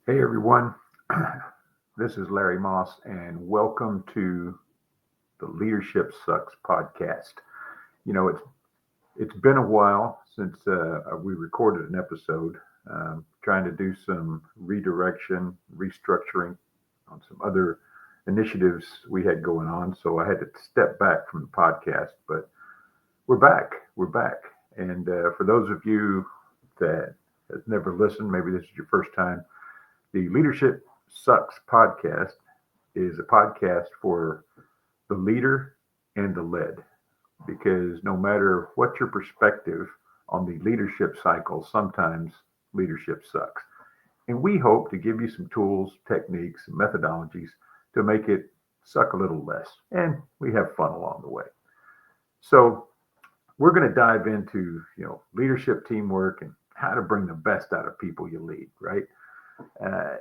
Hey everyone, this is Larry Moss, and welcome to the Leadership Sucks podcast. It's been a while since we recorded an episode, trying to do some redirection, restructuring on some other initiatives we had going on. So I had to step back from the podcast, but we're back. We're back, and for those of you that have never listened, maybe this is your first time. The Leadership Sucks podcast is a podcast for the leader and the led, because no matter what your perspective on the leadership cycle, sometimes leadership sucks. And we hope to give you some tools, techniques, and methodologies to make it suck a little less. And we have fun along the way. So we're going to dive into, leadership, teamwork, and how to bring the best out of people you lead, right? Uh,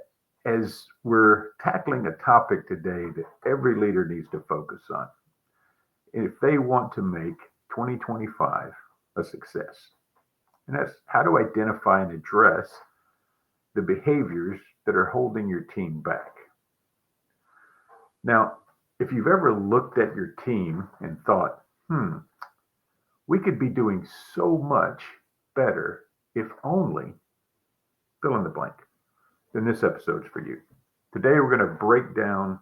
as we're tackling a topic today that every leader needs to focus on, if they want to make 2025 a success. And that's how to identify and address the behaviors that are holding your team back. Now, if you've ever looked at your team and thought, we could be doing so much better if only fill in the blank, then this episode's for you. Today, we're going to break down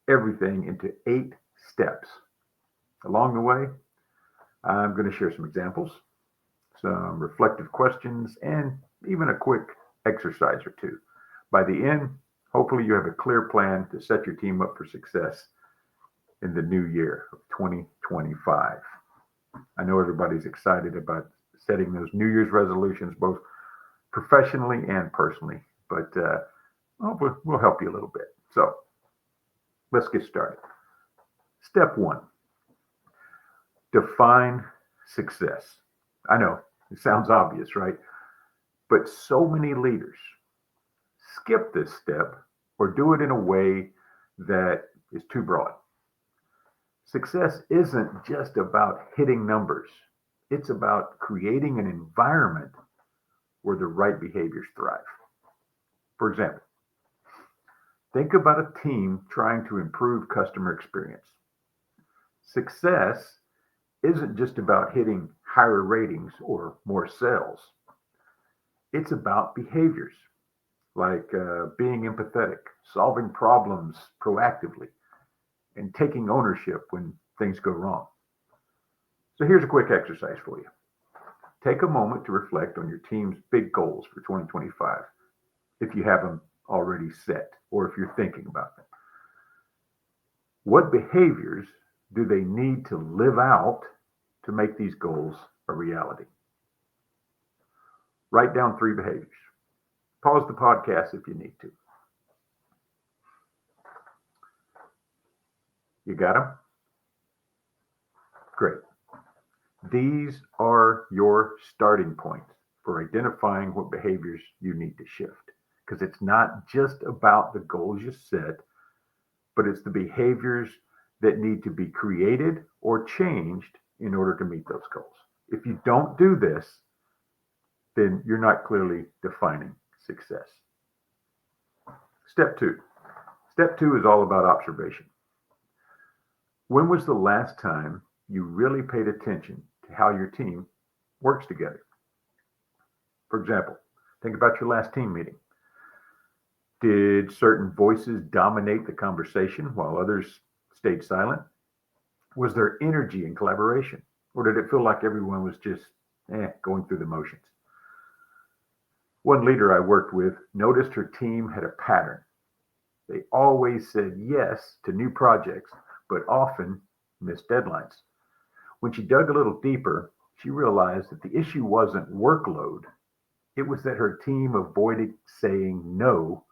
everything into 8 steps. Along the way, I'm going to share some examples, some reflective questions, and even a quick exercise or two. By the end, hopefully you have a clear plan to set your team up for success in the new year of 2025. I know everybody's excited about setting those New Year's resolutions, both professionally and personally, but we'll help you a little bit. So let's get started. Step 1. Define success. I know it sounds obvious, right? But so many leaders skip this step or do it in a way that is too broad. Success isn't just about hitting numbers. It's about creating an environment where the right behaviors thrive. For example, think about a team trying to improve customer experience. Success isn't just about hitting higher ratings or more sales. It's about behaviors like being empathetic, solving problems proactively, and taking ownership when things go wrong. So here's a quick exercise for you. Take a moment to reflect on your team's big goals for 2025, if you have them already set or if you're thinking about them. What behaviors do they need to live out to make these goals a reality? Write down 3 behaviors. Pause the podcast if you need to. You got them? Great. These are your starting points for identifying what behaviors you need to shift. Because it's not just about the goals you set, but it's the behaviors that need to be created or changed in order to meet those goals. If you don't do this, then you're not clearly defining success. Step 2. Step 2 is all about observation. When was the last time you really paid attention to how your team works together? For example, think about your last team meeting. Did certain voices dominate the conversation while others stayed silent? Was there energy and collaboration? Or did it feel like everyone was just going through the motions? One leader I worked with noticed her team had a pattern. They always said yes to new projects, but often missed deadlines. When she dug a little deeper, she realized that the issue wasn't workload. It was that her team avoided saying no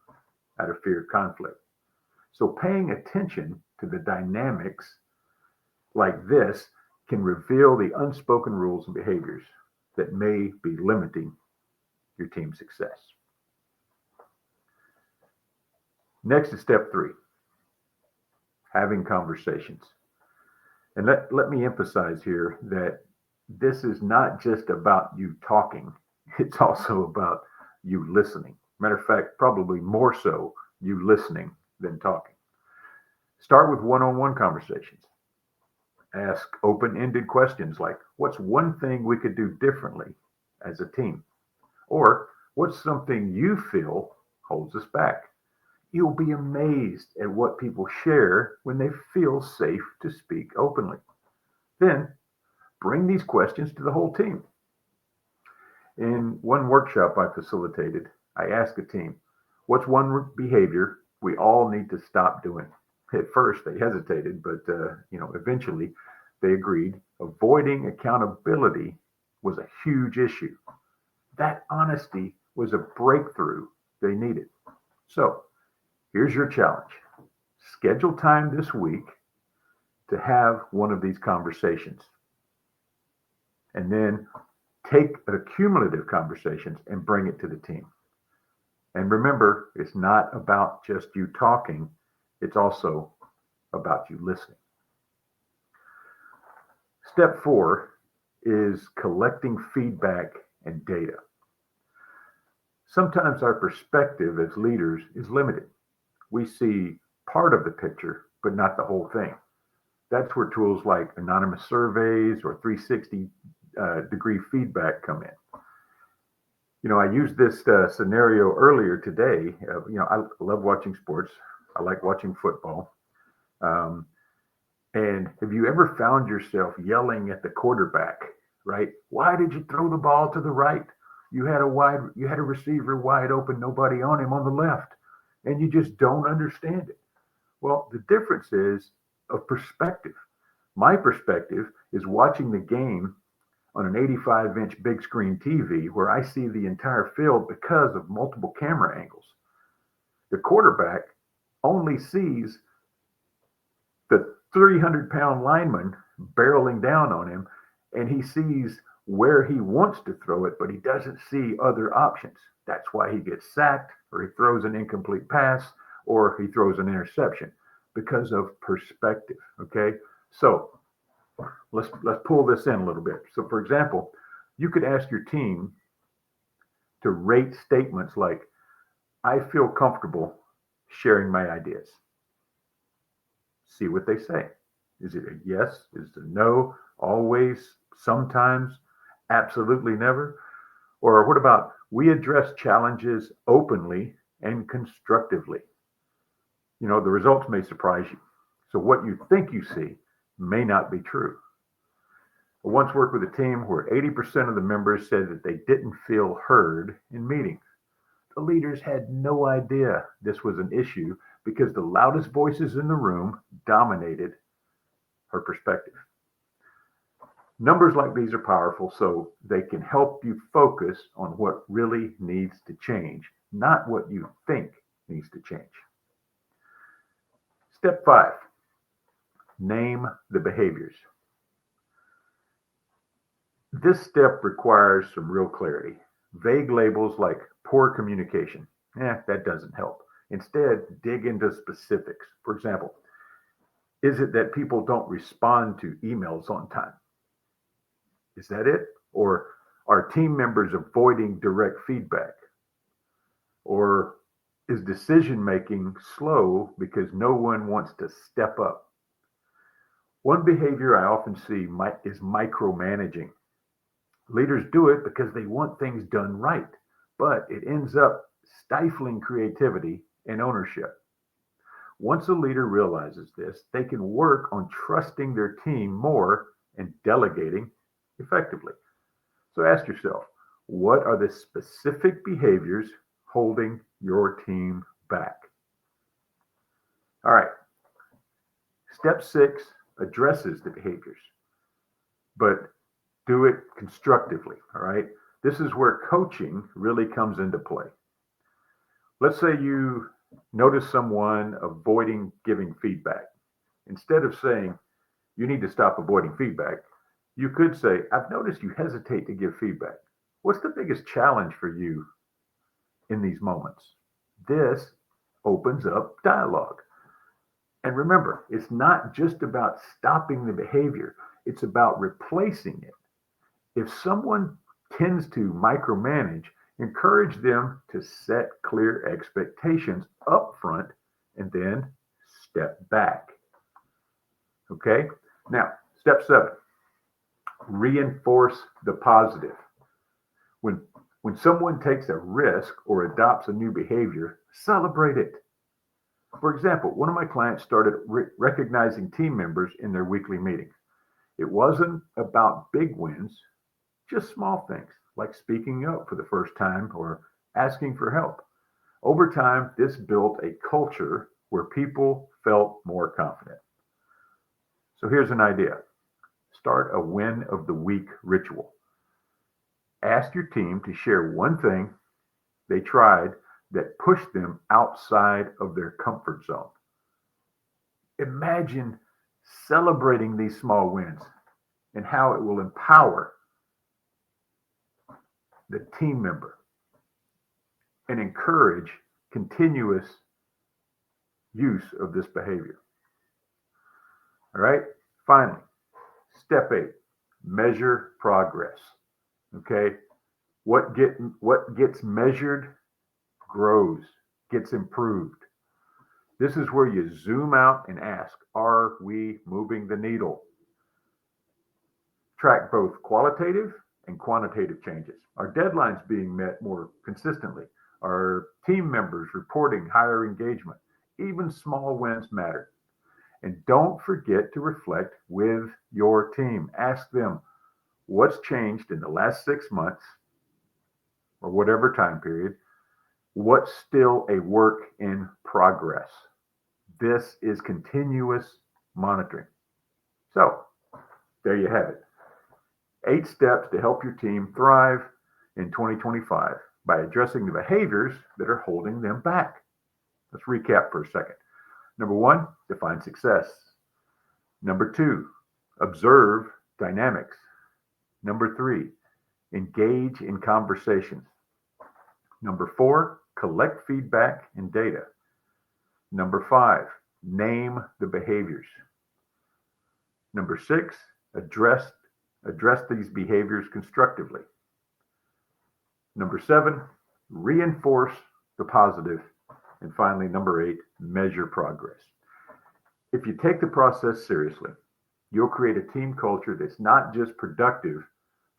out of fear of conflict. So paying attention to the dynamics like this can reveal the unspoken rules and behaviors that may be limiting your team's success. Next is step 3, having conversations. And let me emphasize here that this is not just about you talking. It's also about you listening, Matter of fact, probably more so you listening than talking. Start with one-on-one conversations. Ask open-ended questions like, what's one thing we could do differently as a team? Or what's something you feel holds us back? You'll be amazed at what people share when they feel safe to speak openly. Then bring these questions to the whole team. In one workshop I facilitated, I asked the team, what's one behavior we all need to stop doing? At first, they hesitated, but eventually they agreed. Avoiding accountability was a huge issue. That honesty was a breakthrough they needed. So, here's your challenge. Schedule time this week to have one of these conversations. And then take the cumulative conversations and bring it to the team. And remember, it's not about just you talking, it's also about you listening. Step 4 is collecting feedback and data. Sometimes our perspective as leaders is limited. We see part of the picture, but not the whole thing. That's where tools like anonymous surveys or 360-degree feedback come in. I used this scenario earlier today. I love watching sports. I like watching football. And have you ever found yourself yelling at the quarterback, right? Why did you throw the ball to the right? You had a receiver wide open, nobody on him on the left, and you just don't understand it. Well, the difference is of perspective. My perspective is watching the game on an 85-inch big screen TV where I see the entire field because of multiple camera angles. The quarterback only sees the 300-pound lineman barreling down on him, and he sees where he wants to throw it, but he doesn't see other options. That's why he gets sacked, or he throws an incomplete pass, or he throws an interception, because of perspective. Okay, so let's pull this in a little bit. So, for example, you could ask your team to rate statements like, "I feel comfortable sharing my ideas." See what they say. Is it a yes? Is it a no? Always? Sometimes? Absolutely never? Or what about, "We address challenges openly and constructively"? The results may surprise you. So what you think you see may not be true. I once worked with a team where 80% of the members said that they didn't feel heard in meetings. The leaders had no idea this was an issue because the loudest voices in the room dominated her perspective. Numbers like these are powerful, so they can help you focus on what really needs to change, not what you think needs to change. Step 5, name the behaviors. This step requires some real clarity. Vague labels like poor communication, that doesn't help. Instead, dig into specifics. For example, is it that people don't respond to emails on time? Is that it? Or are team members avoiding direct feedback? Or is decision making slow because no one wants to step up? One behavior I often see is micromanaging. Leaders do it because they want things done right, but it ends up stifling creativity and ownership. Once a leader realizes this, they can work on trusting their team more and delegating effectively. So ask yourself, what are the specific behaviors holding your team back? All right. Step 6 addresses the behaviors, but do it constructively. All right. This is where coaching really comes into play. Let's say you notice someone avoiding giving feedback. Instead of saying, "You need to stop avoiding feedback," you could say, "I've noticed you hesitate to give feedback. What's the biggest challenge for you in these moments?" This opens up dialogue. And remember, it's not just about stopping the behavior, it's about replacing it. If someone tends to micromanage, Encourage them to set clear expectations up front and then step back. Okay? Now, step 7, reinforce the positive. When someone takes a risk or adopts a new behavior, celebrate it. For example, one of my clients started recognizing team members in their weekly meetings. It wasn't about big wins, just small things like speaking up for the first time or asking for help. Over time, this built a culture where people felt more confident. So here's an idea. Start a win of the week ritual. Ask your team to share one thing they tried that pushed them outside of their comfort zone. Imagine celebrating these small wins and how it will empower the team member and encourage continuous use of this behavior. All right. Finally, step 8, measure progress. Okay. What gets measured grows, gets improved. This is where you zoom out and ask, are we moving the needle? Track both qualitative and quantitative changes. Are deadlines being met more consistently? Are team members reporting higher engagement? Even small wins matter. And don't forget to reflect with your team. Ask them, what's changed in the last 6 months or whatever time period? What's still a work in progress? This is continuous monitoring. So there you have it. 8 steps to help your team thrive in 2025 by addressing the behaviors that are holding them back. Let's recap for a second. Number 1, define success. Number 2, observe dynamics. Number 3, engage in conversations. Number 4, collect feedback and data. Number 5, name the behaviors. Number 6, address these behaviors constructively. Number 7, reinforce the positive. And finally, number 8, measure progress. If you take the process seriously, you'll create a team culture that's not just productive,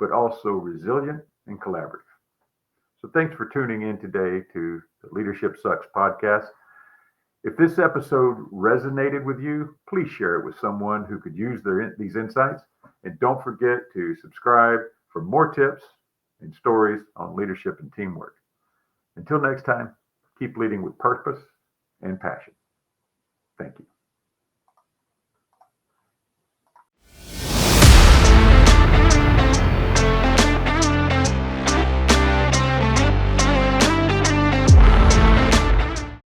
but also resilient and collaborative. So thanks for tuning in today to the Leadership Sucks podcast. If this episode resonated with you, please share it with someone who could use these insights. And don't forget to subscribe for more tips and stories on leadership and teamwork. Until next time, keep leading with purpose and passion. Thank you.